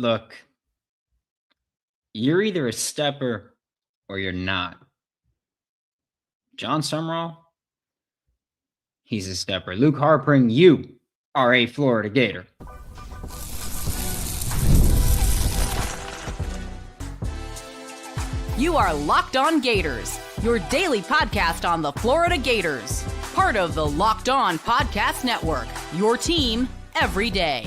Look, you're either a stepper or you're not. John Summerall, he's a stepper. Luke Harpring, you are a Florida Gator. You are Locked On Gators, your daily podcast on the Florida Gators. Part of the Locked On Podcast Network, your team every day.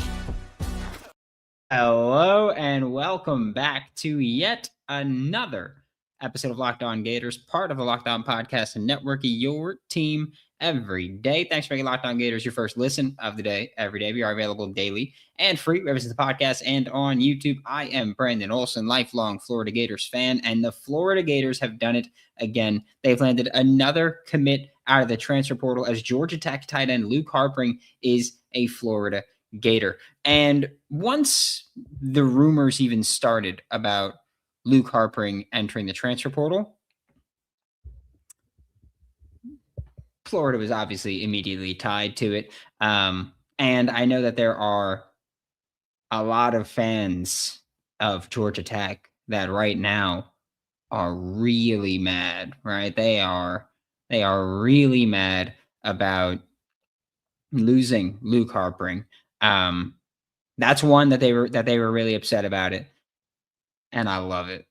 Hello and welcome back to yet another episode of Locked On Gators, part of the Locked On Podcast Network, your team every day. Thanks for making Locked On Gators your first listen of the day every day. We are available daily and free wherever it's the podcast and on YouTube. I am Brandon Olsen, lifelong Florida Gators fan, and the Florida Gators have done it again. They've landed another commit out of the transfer portal as Georgia Tech tight end Luke Harpring is a Florida Gator. And once the rumors even started about Luke Harpring entering the transfer portal, Florida was obviously immediately tied to it. And I know that there are a lot of fans of Georgia Tech that right now are really mad, right? They are really mad about losing Luke Harpring. That's one that they were really upset about it. And I love it.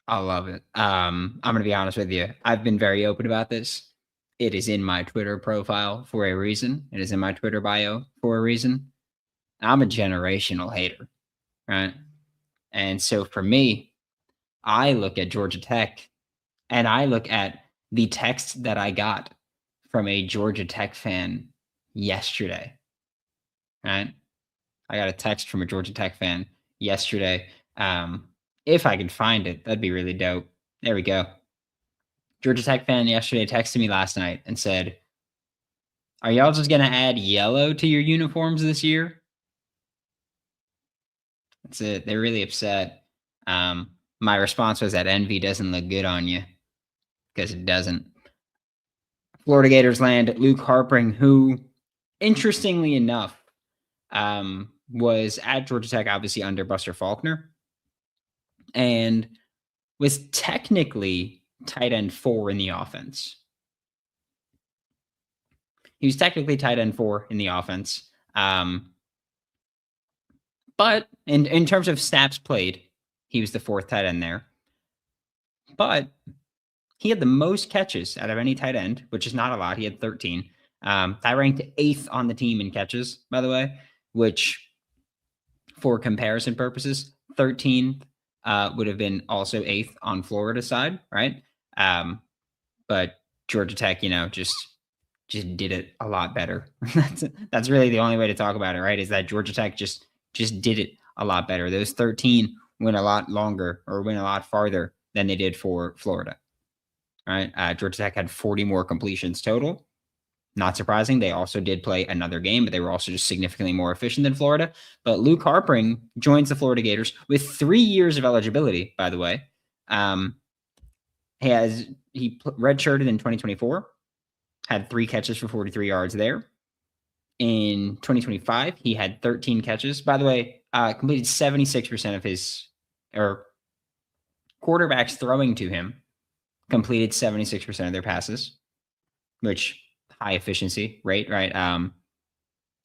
I love it. I'm going to be honest with you. I've been very open about this. It is in my Twitter profile for a reason. It is in my Twitter bio for a reason. I'm a generational hater, right? And so for me, I look at Georgia Tech and I look at the text that I got from a Georgia Tech fan yesterday, right? I got a text from a Georgia Tech fan yesterday. If I could find it, that'd be really dope. There we go. Georgia Tech fan yesterday texted me last night and said, "Are y'all just going to add yellow to your uniforms this year?" That's it. They're really upset. My response was that envy doesn't look good on you, because it doesn't. Florida Gators land Luke Harpring, who, interestingly enough, was at Georgia Tech, obviously under Buster Faulkner, and was technically tight end 4 in the offense. He was technically tight end 4 in the offense. But in terms of snaps played, he was the 4th tight end there. But he had the most catches out of any tight end, which is not a lot. He had 13. I ranked 8th on the team in catches, by the way, which, for comparison purposes, 13th would have been also 8th on Florida's side, right? But Georgia Tech, just did it a lot better. That's really the only way to talk about it, right? Is that Georgia Tech just did it a lot better. Those 13 went a lot longer or went a lot farther than they did for Florida, right? Georgia Tech had 40 more completions total. Not surprising. They also did play another game, but they were also just significantly more efficient than Florida. But Luke Harpring joins the Florida Gators with 3 years of eligibility, by the way. He redshirted in 2024, had 3 catches for 43 yards there. In 2025, he had 13 catches. By the way, completed 76% of his, or quarterbacks throwing to him completed 76% of their passes, which high efficiency rate, right?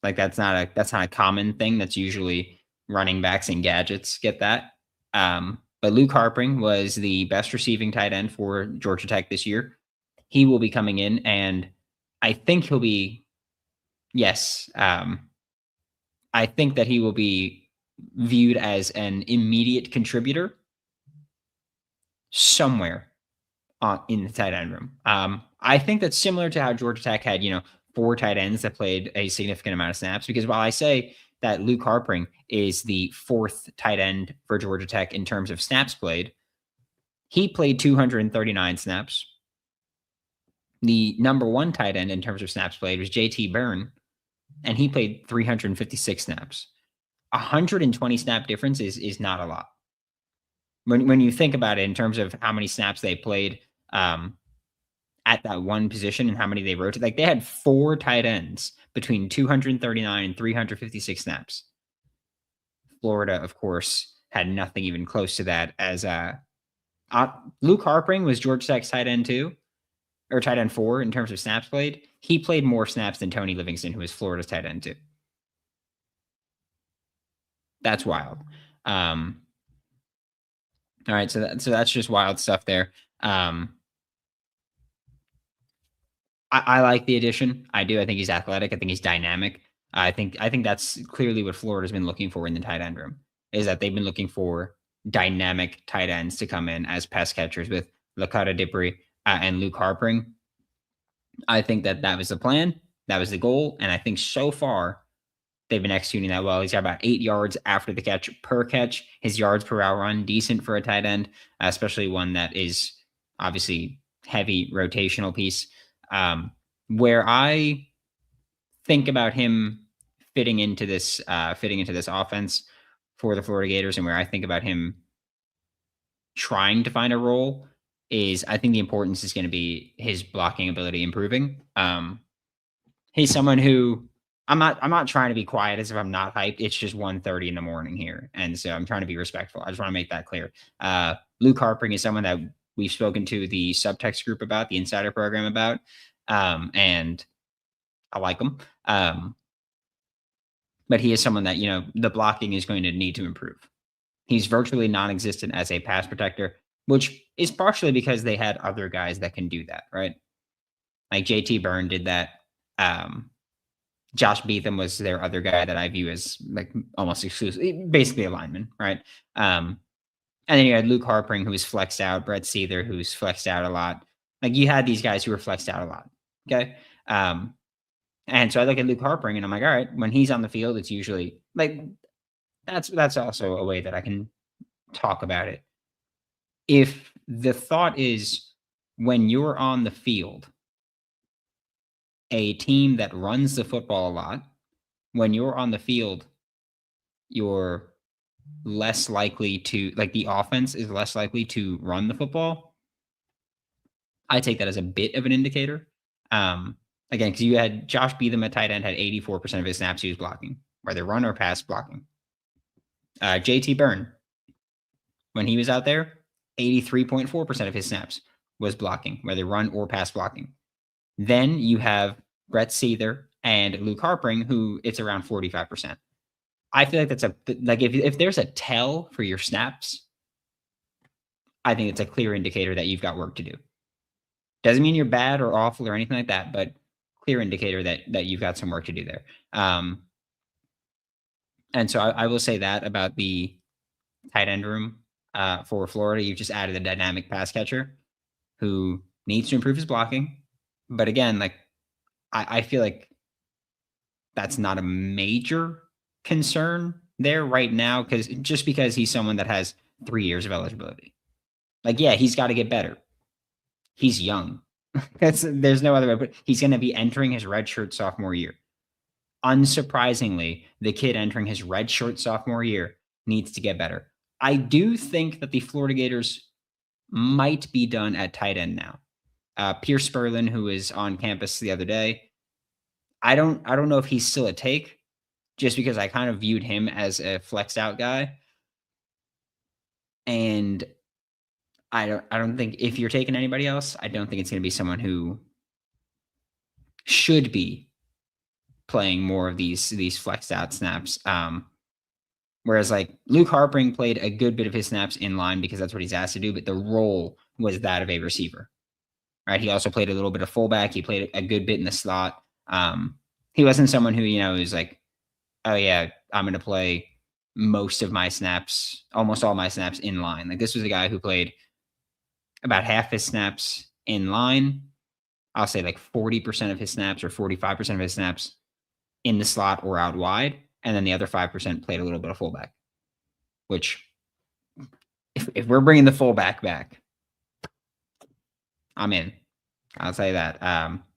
Like that's not a common thing. That's usually running backs and gadgets get that. But Luke Harpring was the best receiving tight end for Georgia Tech this year. He will be coming in, and I think he'll be, yes, I think that he will be viewed as an immediate contributor somewhere in the tight end room. I think that's similar to how Georgia Tech had, 4 tight ends that played a significant amount of snaps, because while I say that Luke Harpring is the 4th tight end for Georgia Tech in terms of snaps played, he played 239 snaps. The number 1 tight end in terms of snaps played was JT Byrne, and he played 356 snaps. 120 snap difference is not a lot. When you think about it in terms of how many snaps they played at that one position and how many they rotated, like they had 4 tight ends between 239 and 356 snaps. Florida, of course, had nothing even close to that. As Luke Harpring was Georgia Tech's tight end 2, or tight end 4 in terms of snaps played. He played more snaps than Tony Livingston, who was Florida's tight end 2. That's wild. All right, so that's just wild stuff there. I like the addition. I do. I think he's athletic. I think he's dynamic. I think that's clearly what Florida's been looking for in the tight end room, is that they've been looking for dynamic tight ends to come in as pass catchers with Lakota Dipri and Luke Harpring. I think that was the plan. That was the goal. And I think so far they've been executing that well. He's got about 8 yards after the catch per catch. His yards per route run, decent for a tight end, especially one that is obviously heavy rotational piece. Where I think about him fitting into this offense for the Florida Gators, and where I think about him trying to find a role, is I think the importance is going to be his blocking ability improving. He's someone who I'm not trying to be quiet as if I'm not hyped. It's just 1:30 in the morning here, and so I'm trying to be respectful. I just want to make that clear. Luke Harpring is someone that we've spoken to the subtext group about, the insider program about, and I like him. But he is someone that, the blocking is going to need to improve. He's virtually non-existent as a pass protector, which is partially because they had other guys that can do that, right? Like JT Byrne did that. Josh Beetham was their other guy that I view as like almost exclusively, basically a lineman, right? And then you had Luke Harpring, who was flexed out, Brett Seether, who's flexed out a lot. Like, you had these guys who were flexed out a lot, okay? And so I look at Luke Harpring, and I'm like, all right, when he's on the field, it's usually like that's also a way that I can talk about it. If the thought is, when you're on the field, a team that runs the football a lot, when you're on the field, you're less likely to, like, the offense is less likely to run the football. I take that as a bit of an indicator. Again, because you had Josh Beetham at tight end, had 84% of his snaps he was blocking, whether run or pass blocking. JT Byrne, when he was out there, 83.4% of his snaps was blocking, whether run or pass blocking. Then you have Brett Seether and Luke Harpring, who it's around 45%. I feel like that's if there's a tell for your snaps, I think it's a clear indicator that you've got work to do. Doesn't mean you're bad or awful or anything like that, but clear indicator that you've got some work to do there. And so I will say that about the tight end room for Florida. You've just added a dynamic pass catcher who needs to improve his blocking. But again, like, I feel like that's not a major concern there right now, because he's someone that has 3 years of eligibility. Like, yeah, he's got to get better. He's young. There's no other way, but he's going to be entering his redshirt sophomore year. Unsurprisingly, the kid entering his redshirt sophomore year needs to get better. I do think that the Florida Gators might be done at tight end now. Pierce Sperlin, who was on campus the other day, I don't know if he's still a take, just because I kind of viewed him as a flexed out guy. And I don't think, if you're taking anybody else, I don't think it's going to be someone who should be playing more of these flexed out snaps. Whereas, like, Luke Harpring played a good bit of his snaps in line because that's what he's asked to do, but the role was that of a receiver, right? He also played a little bit of fullback. He played a good bit in the slot. He wasn't someone who, was like, oh yeah, I'm going to play most of my snaps, almost all my snaps in line. Like, this was a guy who played about half his snaps in line. I'll say like 40% of his snaps or 45% of his snaps in the slot or out wide. And then the other 5% played a little bit of fullback, which if we're bringing the fullback back, I'm in. I'll say that.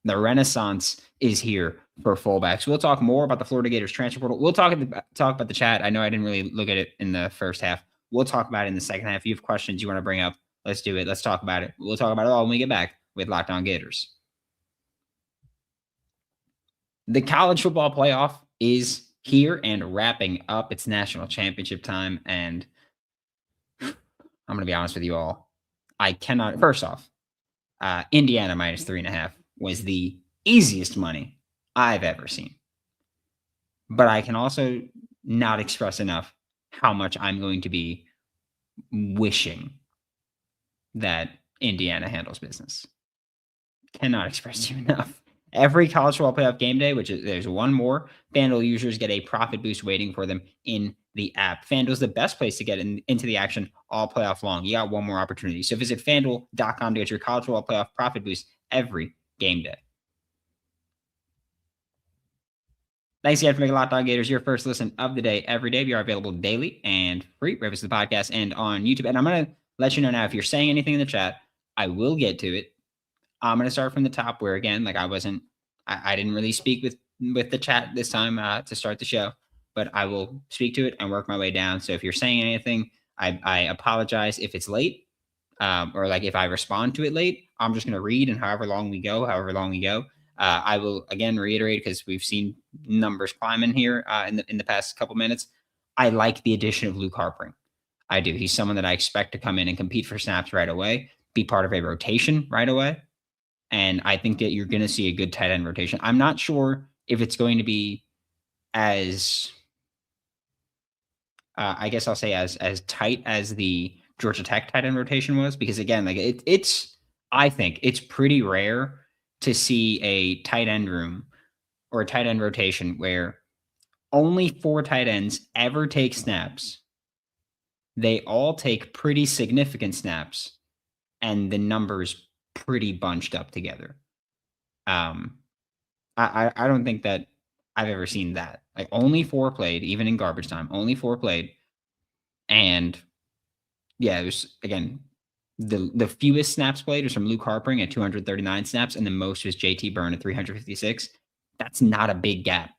The renaissance is here for fullbacks. We'll talk more about the Florida Gators transfer portal. We'll talk about the chat. I know I didn't really look at it in the first half. We'll talk about it in the second half. If you have questions you want to bring up, let's do it. Let's talk about it. We'll talk about it all when we get back with Locked On Gators. The college football playoff is here and wrapping up. It's national championship time, and I'm going to be honest with you all. I cannot. First off, Indiana minus 3.5 was the easiest money I've ever seen. But I can also not express enough how much I'm going to be wishing that Indiana handles business. Cannot express to you enough. Every college football playoff game day, which is there's one more, FanDuel users get a profit boost waiting for them in the app. FanDuel's the best place to get into the action all playoff long. You got one more opportunity. So visit FanDuel.com to get your college football playoff profit boost every game day. Thanks again for making Locked On Gators your first listen of the day every day. We are available daily and free, wherever it's the podcast and on YouTube. And I'm going to let you know now, if you're saying anything in the chat, I will get to it. I'm going to start from the top where, again, like I didn't really speak with the chat this time to start the show, but I will speak to it and work my way down. So if you're saying anything, I apologize if it's late or like if I respond to it late. I'm just going to read, and however long we go. I will again reiterate, because we've seen numbers climbing here in the past couple minutes. I like the addition of Luke Harpring. I do. He's someone that I expect to come in and compete for snaps right away, be part of a rotation right away. And I think that you're going to see a good tight end rotation. I'm not sure if it's going to be as, I guess I'll say as tight as the Georgia Tech tight end rotation was, because again, like I think it's pretty rare to see a tight end room or a tight end rotation where only 4 tight ends ever take snaps. They all take pretty significant snaps, and the numbers pretty bunched up together. I don't think that I've ever seen that. Like only 4 played, even in garbage time. Only 4 played, and yeah, it was again the fewest snaps played was from Luke Harpring at 239 snaps, and the most was JT Byrne at 356. That's not a big gap.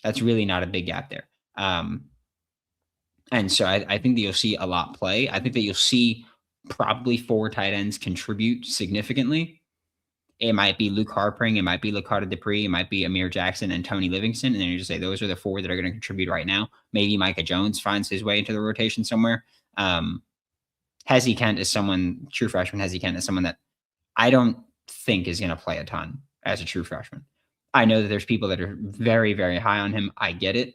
That's really not a big gap there. And so I think that you'll see a lot play. I think that you'll see probably 4 tight ends contribute significantly. It might be Luke Harpring, it might be Lakota Dupree, it might be Amir Jackson and Tony Livingston. And then you just say those are the 4 that are going to contribute right now. Maybe Micah Jones finds his way into the rotation somewhere. Hezzy Kent is someone, true freshman Hezzy Kent is someone that I don't think is going to play a ton as a true freshman. I know that there's people that are very, very high on him. I get it.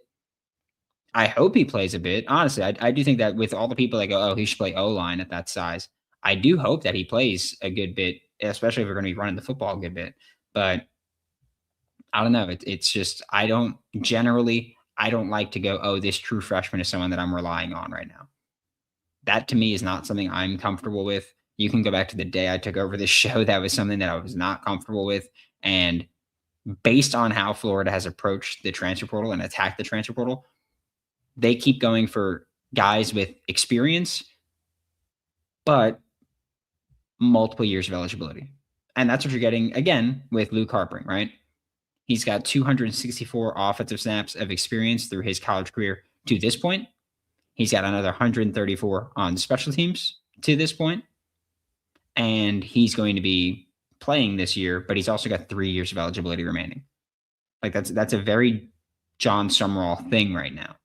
I hope he plays a bit. Honestly, I do think that with all the people that go, oh, he should play O-line at that size, I do hope that he plays a good bit, especially if we're going to be running the football a good bit. But I don't know. It's just I don't like to go, oh, this true freshman is someone that I'm relying on right now. That to me is not something I'm comfortable with. You can go back to the day I took over this show. That was something that I was not comfortable with. And based on how Florida has approached the transfer portal and attacked the transfer portal, they keep going for guys with experience, but multiple years of eligibility. And that's what you're getting, again, with Luke Harpring, right? He's got 264 offensive snaps of experience through his college career to this point. He's got another 134 on special teams to this point. And he's going to be playing this year, but he's also got 3 years of eligibility remaining. Like that's a very John Summerall thing right now.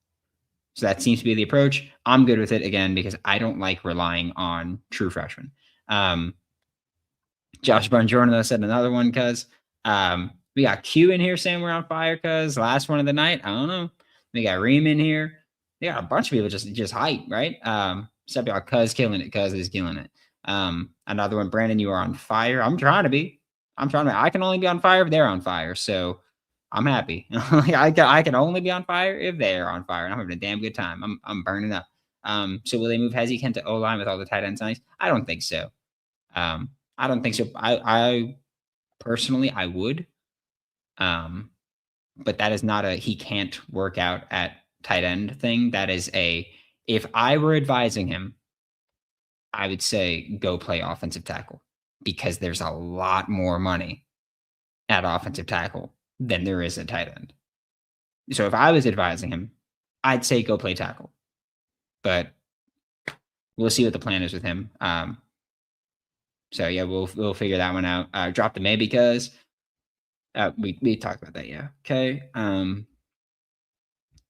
So that seems to be the approach. I'm good with it, again, because I don't like relying on true freshmen. Josh Bongiorno said another one, because we got Q in here saying we're on fire, because last one of the night. I don't know. We got Reem in here. They got a bunch of people just hype, right? Except y'all, Cuz killing it. Cuz is killing it. Another one, Brandon, you are on fire. I'm trying to be. I can only be on fire if they're on fire. So I'm happy. I can only be on fire if they're on fire. And I'm having a damn good time. I'm burning up. So will they move Hezzy Kent to O-line with all the tight ends nice? I don't think so. I don't think so. I personally, I would. But that is not a he can't work out at tight end thing. That is if I were advising him, I would say go play offensive tackle, because there's a lot more money at offensive tackle than there is at tight end. So if I was advising him, I'd say go play tackle. But we'll see what the plan is with him. So yeah, we'll figure that one out. Drop the maybe, because we talked about that. Yeah. Okay.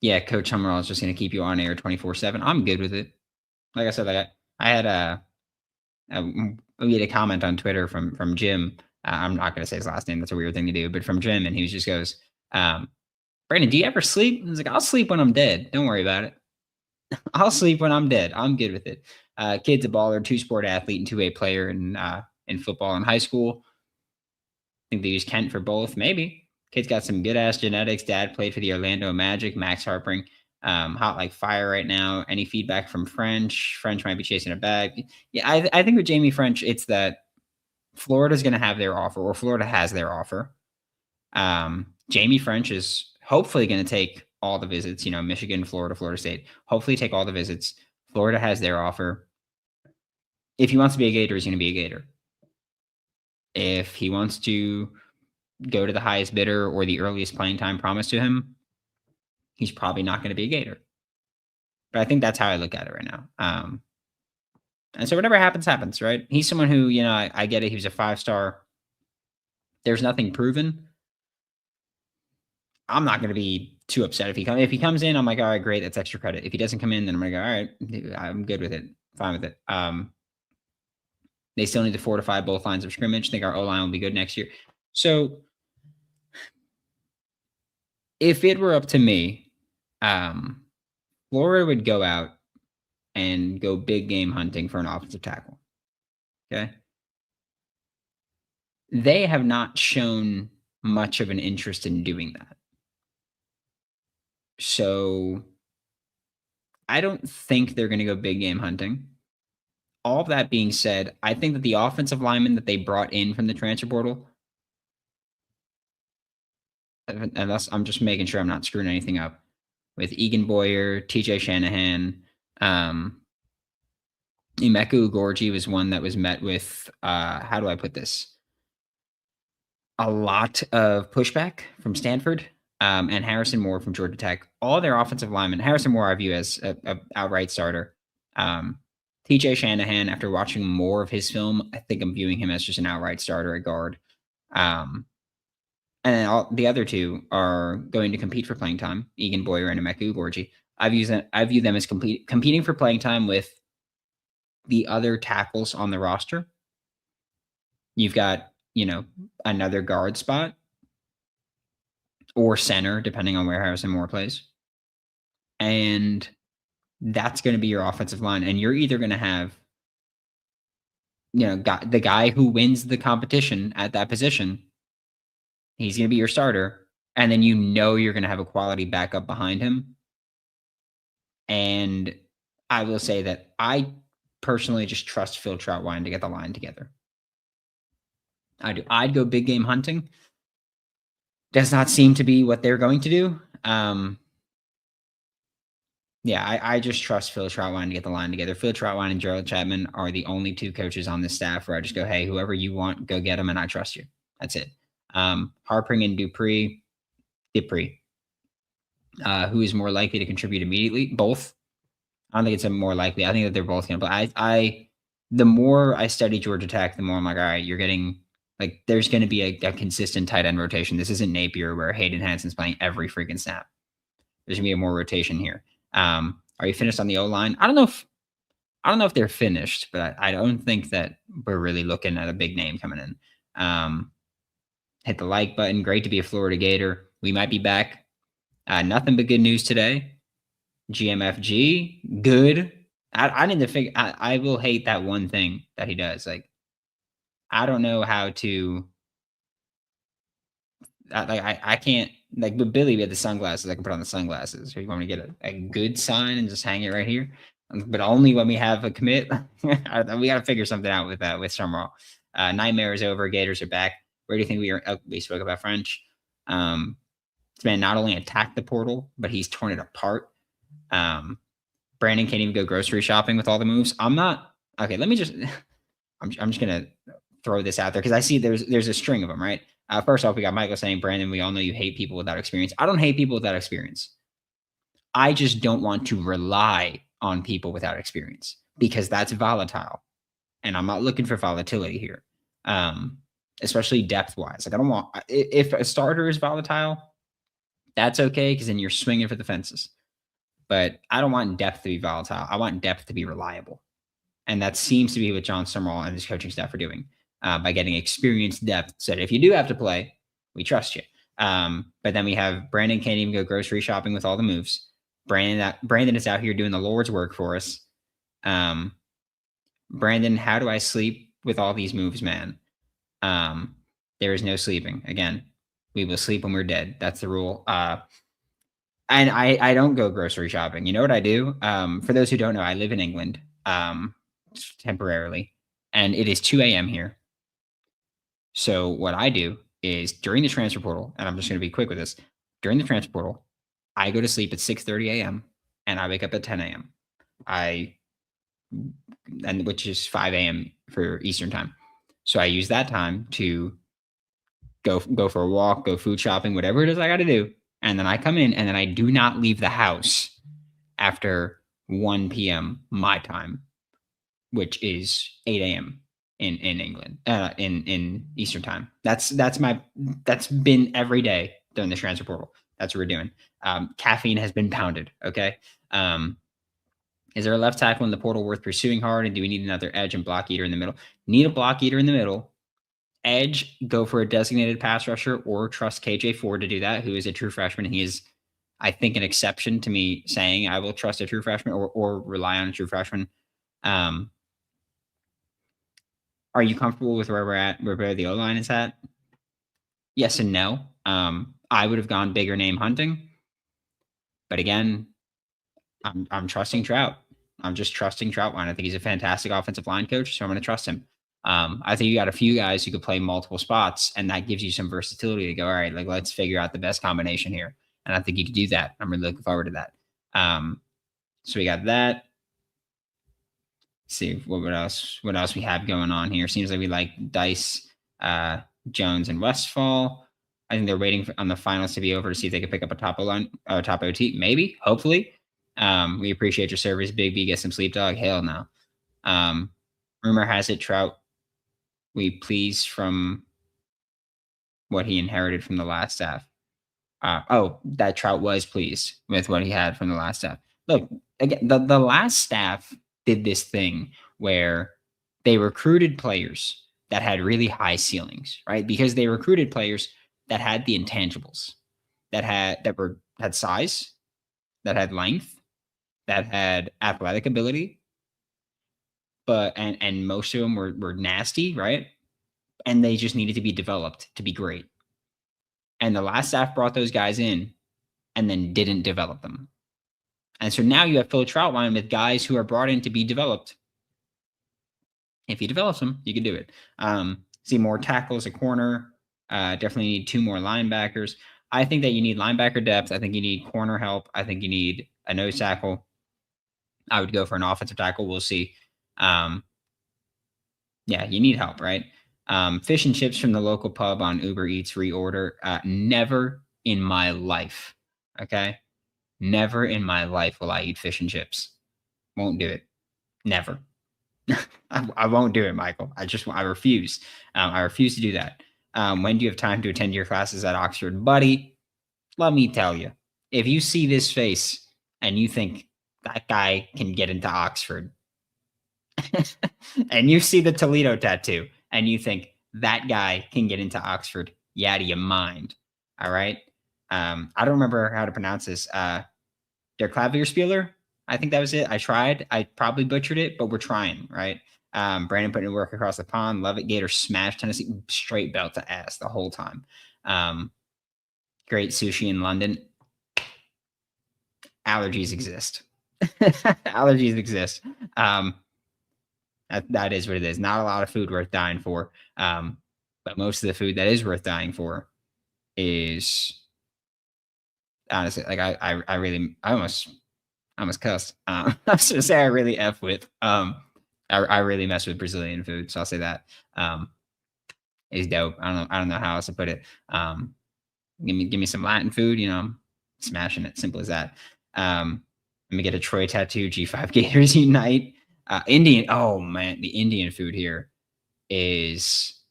Yeah, Coach Summerall is just going to keep you on air 24/7. I'm good with it. Like I said, I had we had a comment on Twitter from Jim. I'm not going to say his last name. That's a weird thing to do, but from Jim, and he just goes, "Brandon, do you ever sleep?" I was like, "I'll sleep when I'm dead. Don't worry about it. I'll sleep when I'm dead. I'm good with it." Kid's a baller, two-sport athlete, and two-way player in football in high school. I think they use Kent for both. Maybe kid's got some good ass genetics. Dad played for the Orlando Magic. Max Harpring, hot like fire right now. Any feedback from French? French might be chasing a bag. Yeah, I think with Jamie French, it's that Florida's going to have their offer, or Florida has their offer. Jamie French is hopefully going to take all the visits. Michigan, Florida, Florida State. Hopefully, take all the visits. Florida has their offer. If he wants to be a Gator, he's going to be a Gator. If he wants to go to the highest bidder or the earliest playing time promised to him, he's probably not going to be a Gator. But I think that's how I look at it right now. And so whatever happens, happens, right? He's someone who, I get it. He was a 5-star. There's nothing proven. I'm not going to be too upset if he comes in. I'm like, all right, great. That's extra credit. If he doesn't come in, then I'm going to go, all right, I'm good with it. Fine with it. They still need to fortify both lines of scrimmage. I think our O-line will be good next year. So if it were up to me, Florida would go out and go big game hunting for an offensive tackle. Okay. They have not shown much of an interest in doing that. So I don't think they're going to go big game hunting. All of that being said, I think that the offensive linemen that they brought in from the transfer portal, unless I'm just making sure I'm not screwing anything up, with Egan Boyer, TJ Shanahan, Imeku Ugorji was one that was met with, how do I put this? A lot of pushback from Stanford, and Harrison Moore from Georgia Tech. All their offensive linemen, Harrison Moore I view as a outright starter. TJ Shanahan, after watching more of his film, I think I'm viewing him as just an outright starter at guard. And then the other two are going to compete for playing time, Egan Boyer and Imeku Ugorji. I view them as competing for playing time with the other tackles on the roster. You've got, another guard spot or center, depending on where Harrison Moore plays. And that's going to be your offensive line. And you're either going to have, the guy who wins the competition at that position. He's going to be your starter. And then you're going to have a quality backup behind him. And I will say that I personally just trust Phil Troutwine to get the line together. I do. I'd go big game hunting. Does not seem to be what they're going to do. I just trust Phil Troutwine to get the line together. Phil Troutwine and Gerald Chapman are the only two coaches on this staff where I just go, hey, whoever you want, go get them, and I trust you. That's it. Harpring and Dupree, who is more likely to contribute immediately? Both. I don't think it's a more likely. I think that they're both going to play. The more I study Georgia Tech, the more I'm like, all right, you're getting there's going to be a consistent tight end rotation. This isn't Napier where Hayden Hanson's playing every freaking snap. There's going to be more rotation here. Are you finished on the O-line? I don't know if they're finished, but I don't think that we're really looking at a big name coming in. Hit the like button. Great to be a Florida Gator. We might be back. Nothing but good news today. GMFG, good. I need to figure. I will hate that one thing that he does. I don't know how to. I can't. With Billy, we had the sunglasses. I can put on the sunglasses. Or you want me to get a good sign and just hang it right here? But only when we have a commit. We got to figure something out with Summerall. Nightmare is over. Gators are back. Where do you think we are? Oh, we spoke about French. This man not only attacked the portal, but he's torn it apart. Brandon can't even go grocery shopping with all the moves. I'm not. Okay, let me just. I'm just gonna throw this out there because I see there's a string of them, right? First off, we got Michael saying, Brandon, we all know you hate people without experience. I don't hate people without experience. I just don't want to rely on people without experience because that's volatile. And I'm not looking for volatility here, especially depth-wise. I don't want – if a starter is volatile, that's okay because then you're swinging for the fences. But I don't want depth to be volatile. I want depth to be reliable. And that seems to be what John Summerall and his coaching staff are doing by getting experienced depth. So that if you do have to play, we trust you. But then we have Brandon can't even go grocery shopping with all the moves. Brandon is out here doing the Lord's work for us. Brandon, how do I sleep with all these moves, man? There is no sleeping. Again, we will sleep when we're dead. That's the rule. And I don't go grocery shopping. You know what I do? For those who don't know, I live in England temporarily, and it is 2 a.m. here. So what I do is during the transfer portal, and I'm just going to be quick with this. During the transfer portal, I go to sleep at 6:30 a.m. and I wake up at 10 a.m. Which is 5 a.m. for Eastern time. So I use that time to go for a walk, go food shopping, whatever it is I got to do. And then I come in and then I do not leave the house after 1 p.m. my time, which is 8 a.m. in England, in Eastern time. That's been every day during the transfer portal. That's what we're doing. Caffeine has been pounded. Okay. Is there a left tackle in the portal worth pursuing hard? And do we need another edge and block eater in the middle? Need a block eater in the middle. Edge, go for a designated pass rusher or trust KJ Ford to do that, who is a true freshman. He is, I think, an exception to me saying I will trust a true freshman or rely on a true freshman. Are you comfortable with where we're at, where the O-line is at? Yes and no. I would have gone bigger name hunting. But again, I'm trusting Trout. I'm just trusting Troutline. I think he's a fantastic offensive line coach, so I'm going to trust him. I think you got a few guys who could play multiple spots, and that gives you some versatility to go, all right, like let's figure out the best combination here. And I think you could do that. I'm really looking forward to that. So we got that. Let's see what else we have going on here. Seems like we like Dice, Jones, and Westfall. I think they're waiting on the finals to be over to see if they can pick up a top OT. Maybe, hopefully. We appreciate your service. Big B, get some sleep, dog. Hell no. Rumor has it Trout, we please from what he inherited from the last staff. That Trout was pleased with what he had from the last staff. Look, again, the last staff did this thing where they recruited players that had really high ceilings, right? Because they recruited players that had the intangibles, that had size, that had length, that had athletic ability, but and most of them were nasty, right? And they just needed to be developed to be great. And the last staff brought those guys in and then didn't develop them. And so now you have Phil Troutline with guys who are brought in to be developed. If he develops them, you can do it. See more tackles, a corner. Definitely need 2 more linebackers. I think that you need linebacker depth. I think you need corner help. I think you need a nose tackle. I would go for an offensive tackle. We'll see. Yeah, you need help, right? Fish and chips from the local pub on Uber Eats reorder. Never in my life. Okay. Never in my life will I eat fish and chips. Won't do it. Never. I won't do it, Michael. I refuse. I refuse to do that. When do you have time to attend your classes at Oxford? Buddy, let me tell you, if you see this face and you think that guy can get into Oxford, and you see the Toledo tattoo and you think that guy can get into Oxford, you out of your mind. All right. I don't remember how to pronounce this. Der Klavierspieler. I think that was it. I tried. I probably butchered it, but we're trying, right? Brandon putting in work across the pond. Love it. Gator smashed Tennessee straight belt to ass the whole time. Great sushi in London. Allergies exist. Allergies exist. That is what it is. Not a lot of food worth dying for. But most of the food that is worth dying for is honestly, like I almost cussed. I was gonna say I really F with. I really mess with Brazilian food, so I'll say that. Is dope. I don't know how else to put it. Give me some Latin food, I'm smashing it. Simple as that. Let me get a Troy tattoo, G5 Gators Unite. Indian, oh man, the Indian food here is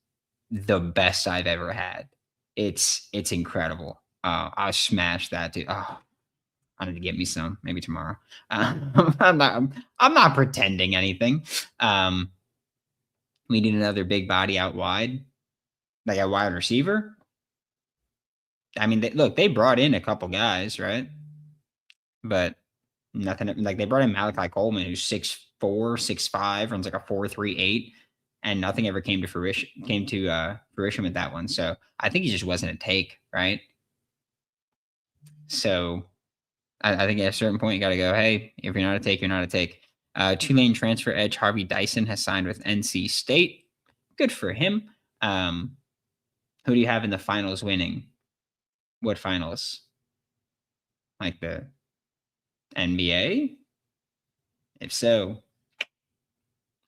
the best I've ever had. It's incredible. I smashed that, dude. Oh, I need to get me some maybe tomorrow. I'm not pretending anything. We need another big body out wide, like a wide receiver. I mean, they brought in a couple guys, right? But nothing. Like they brought in Malachi Coleman, who's 6'4", 6'5", runs like a 4.38, and nothing ever came to fruition. Fruition with that one. So I think he just wasn't a take, right? So I think at a certain point you got to go, hey, if you're not a take, you're not a take. Tulane transfer edge Harvey Dyson has signed with NC State. Good for him. Who do you have in the finals winning? What finals? Like the NBA? If so,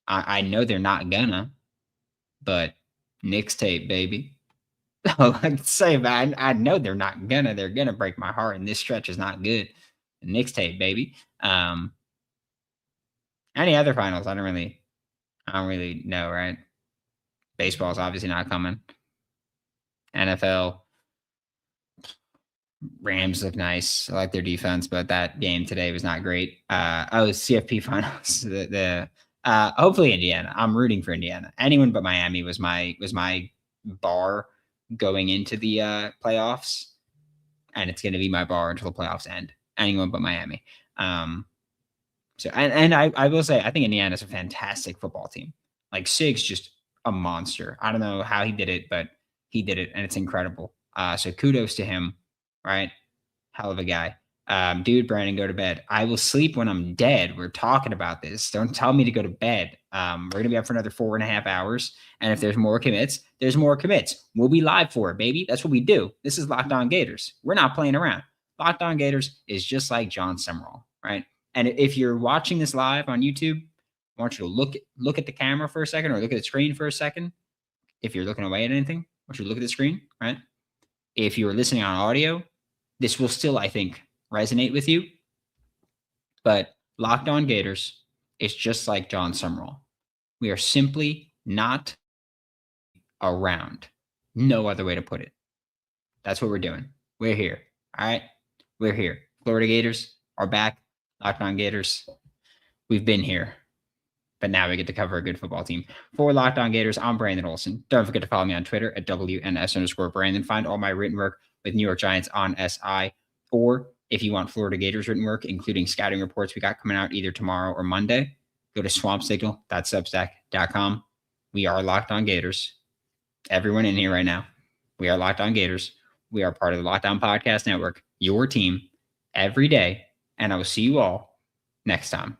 I know they're not gonna, but Knicks tape, baby. I'd say, man, I know they're not gonna. They're gonna break my heart, and this stretch is not good. Knicks tape, baby. Any other finals? I don't really know, right? Baseball's obviously not coming. NFL, Rams look nice. I like their defense, but that game today was not great. CFP finals. Hopefully Indiana. I'm rooting for Indiana. Anyone but Miami was my bar going into the playoffs, and it's going to be my bar until the playoffs end. Anyone but Miami. So I will say I think Indiana's a fantastic football team. Like Sig's just a monster. I don't know how he did it, but he did it, and it's incredible. So kudos to him, right? Hell of a guy. Dude, Brandon, go to bed. I will sleep when I'm dead. We're talking about this. Don't tell me to go to bed. We're going to be up for another 4.5 hours. And if there's more commits, there's more commits. We'll be live for it, baby. That's what we do. This is Locked On Gators. We're not playing around. Locked On Gators is just like John Summerall, right? And if you're watching this live on YouTube, I want you to look at the camera for a second or look at the screen for a second. If you're looking away at anything, I want you to look at the screen, right? If you're listening on audio, this will still, I think, resonate with you. But Locked On Gators is just like John Summerall. We are simply not around. No other way to put it. That's what we're doing. We're here. All right? We're here. Florida Gators are back. Locked On Gators. We've been here. But now we get to cover a good football team. For Locked On Gators, I'm Brandon Olsen. Don't forget to follow me on Twitter at WNS_Brandon. Find all my written work with New York Giants on SI. Or if you want Florida Gators written work, including scouting reports we got coming out either tomorrow or Monday, go to swampsignal.substack.com. We are Locked On Gators. Everyone in here right now, we are Locked On Gators. We are part of the Locked On Podcast Network, your team, every day. And I will see you all next time.